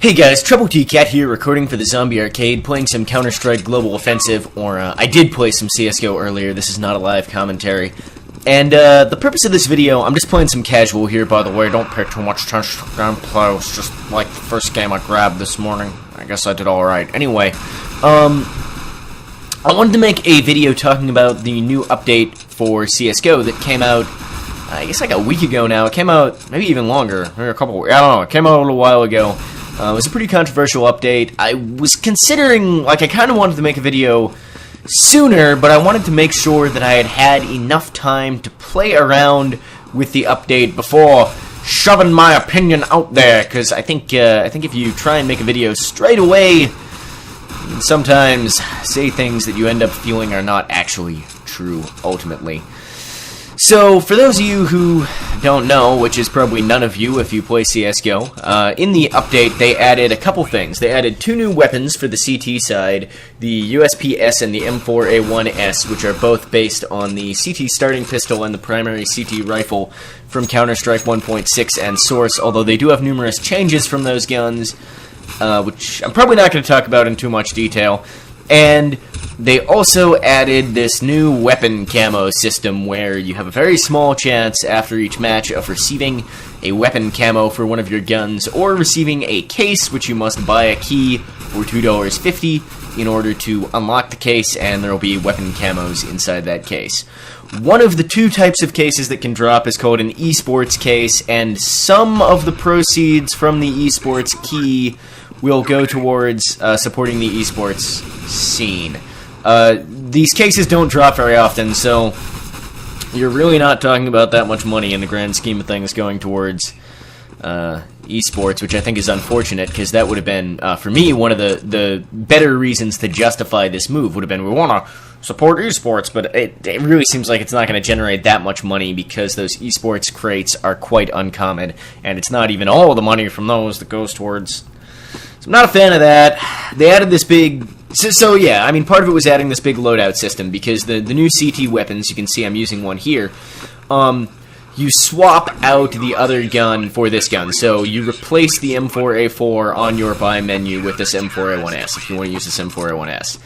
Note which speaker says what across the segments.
Speaker 1: Hey guys, Troubletcat here, recording for the Zombie Arcade, playing some Counter-Strike Global Offensive, or I did play some CSGO earlier, this is not a live commentary. And the purpose of this video, I'm just playing some casual here, by the way, don't pay too much attention to gameplay, it's just like the first game I grabbed this morning. I guess I did alright. Anyway, I wanted to make a video talking about the new update for CSGO that came out, I guess like a week ago now. It came out maybe even longer, maybe a couple, I don't know, it came out a little while ago. It was a pretty controversial update. I was considering, like, I kind of wanted to make a video sooner, but I wanted to make sure that I had had enough time to play around with the update before shoving my opinion out there, because I think if you try and make a video straight away, you can sometimes say things that you end up feeling are not actually true, ultimately. So, for those of you who don't know, which is probably none of you if you play CSGO, in the update they added a couple things. They added two new weapons for the CT side, the USP-S and the M4A1S, which are both based on the CT starting pistol and the primary CT rifle from Counter-Strike 1.6 and Source, although they do have numerous changes from those guns, which I'm probably not going to talk about in too much detail. And they also added this new weapon camo system where you have a very small chance after each match of receiving a weapon camo for one of your guns or receiving a case, which you must buy a key for $2.50 in order to unlock the case, and there will be weapon camos inside that case. One of the two types of cases that can drop is called an esports case, and some of the proceeds from the esports key will go towards supporting the esports scene. These cases don't drop very often, so you're really not talking about that much money in the grand scheme of things going towards esports, which I think is unfortunate, because that would have been, for me, one of the better reasons to justify this move would have been, we want to support esports, but it really seems like it's not going to generate that much money because those esports crates are quite uncommon, and it's not even all the money from those that goes towards. So I'm not a fan of that. They added this big... So yeah, I mean, part of it was adding this big loadout system, because the new CT weapons, you can see I'm using one here, you swap out the other gun for this gun. So you replace the M4A4 on your buy menu with this M4A1S, if you want to use this M4A1S.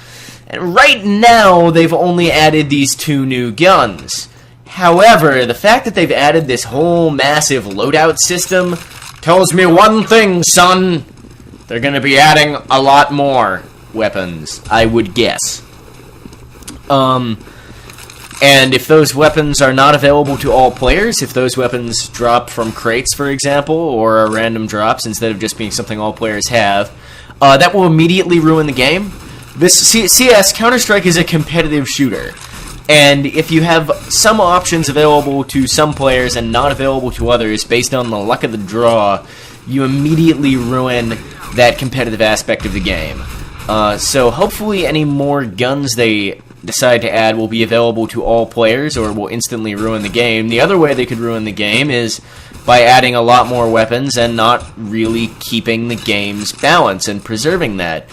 Speaker 1: And right now, they've only added these two new guns. However, the fact that they've added this whole massive loadout system tells me one thing, son. They're going to be adding a lot more weapons, I would guess. And if those weapons are not available to all players, if those weapons drop from crates, for example, or are random drops instead of just being something all players have, that will immediately ruin the game. This CS, Counter-Strike is a competitive shooter. And if you have some options available to some players and not available to others based on the luck of the draw, you immediately ruin that competitive aspect of the game. So hopefully any more guns they decide to add will be available to all players, or will instantly ruin the game. The other way they could ruin the game is by adding a lot more weapons and not really keeping the game's balance and preserving that.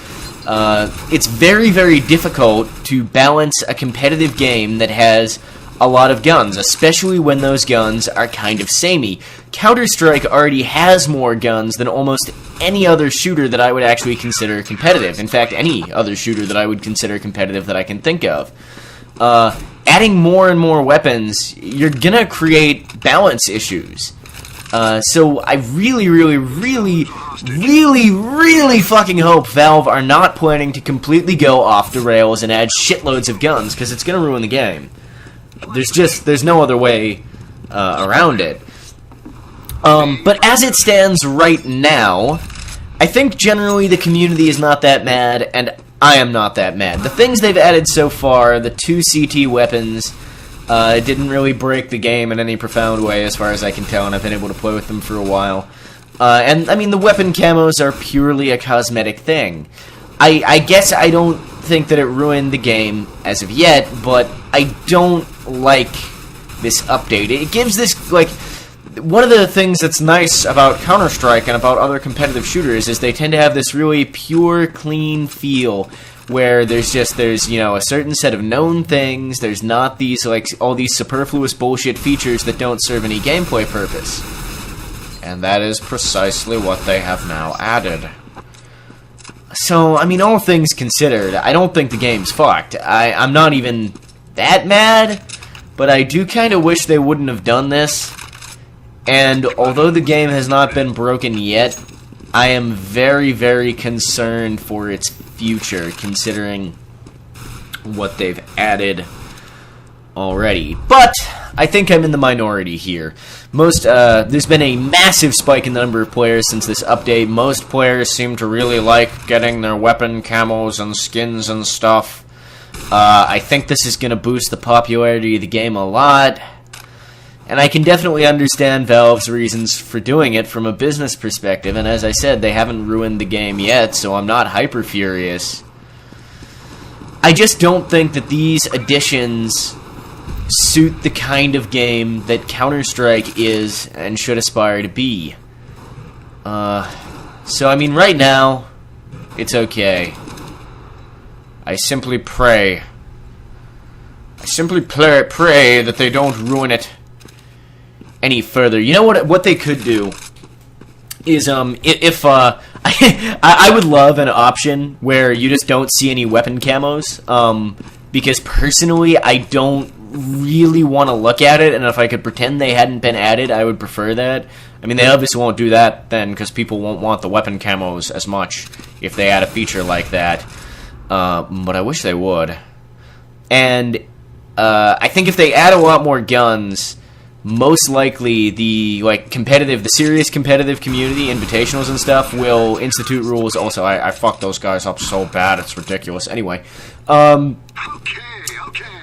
Speaker 1: It's very, very difficult to balance a competitive game that has a lot of guns, especially when those guns are kind of samey. Counter-Strike already has more guns than almost any other shooter that I would actually consider competitive. In fact, any other shooter that I would consider competitive that I can think of. Adding more and more weapons, you're gonna create balance issues. So I really, really, really, really, really fucking hope Valve are not planning to completely go off the rails and add shitloads of guns, because it's gonna ruin the game. There's no other way around it. But as it stands right now, I think generally the community is not that mad, and I am not that mad. The things they've added so far, the two CT weapons, didn't really break the game in any profound way as far as I can tell, and I've been able to play with them for a while. And, I mean, the weapon camos are purely a cosmetic thing. I guess I don't think that it ruined the game as of yet, but I don't like this update. It gives this, like, one of the things that's nice about Counter-Strike and about other competitive shooters is they tend to have this really pure, clean feel where there's, you know, a certain set of known things, there's not these, like, all these superfluous bullshit features that don't serve any gameplay purpose. And that is precisely what they have now added. So, I mean, all things considered, I don't think the game's fucked. I'm not even that mad, but I do kind of wish they wouldn't have done this. And although the game has not been broken yet, I am very, very concerned for its future, considering what they've added already. But I think I'm in the minority here. There's been a massive spike in the number of players since this update. Most players seem to really like getting their weapon camos and skins and stuff. I think this is going to boost the popularity of the game a lot. And I can definitely understand Valve's reasons for doing it from a business perspective. And as I said, they haven't ruined the game yet, so I'm not hyper furious. I just don't think that these additions suit the kind of game that Counter-Strike is and should aspire to be. So, I mean, right now, it's okay. I simply pray. Pray that they don't ruin it any further. You know what they could do is if I would love an option where you just don't see any weapon camos, because personally I don't really want to look at it, and if I could pretend they hadn't been added, I would prefer that. I mean, they obviously won't do that then, because people won't want the weapon camos as much if they add a feature like that, but I wish they would. And I think if they add a lot more guns, most likely the serious competitive community, invitationals and stuff, will institute rules. Also, I fucked those guys up so bad, it's ridiculous. Anyway,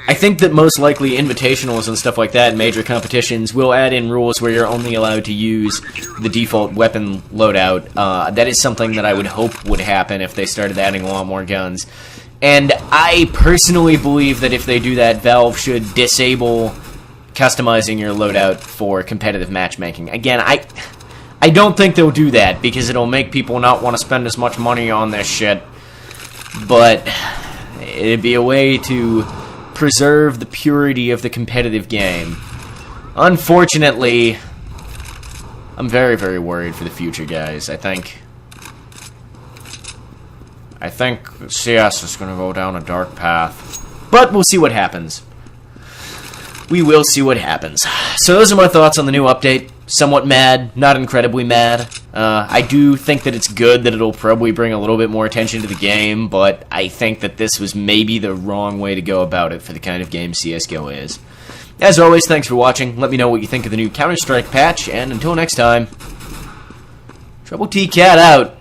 Speaker 1: I think that most likely invitationals and stuff like that, and major competitions, will add in rules where you're only allowed to use the default weapon loadout. That is something that I would hope would happen if they started adding a lot more guns. And I personally believe that if they do that, Valve should disable customizing your loadout for competitive matchmaking. Again, I don't think they'll do that, because it'll make people not want to spend as much money on this shit. But it'd be a way to preserve the purity of the competitive game. Unfortunately, I'm very, very worried for the future, guys. I think CS is going to go down a dark path. But we'll see what happens. We will see what happens. So those are my thoughts on the new update. Somewhat mad, not incredibly mad. I do think that it's good that it'll probably bring a little bit more attention to the game, but I think that this was maybe the wrong way to go about it for the kind of game CSGO is. As always, thanks for watching. Let me know what you think of the new Counter-Strike patch, and until next time, Troubletcat out.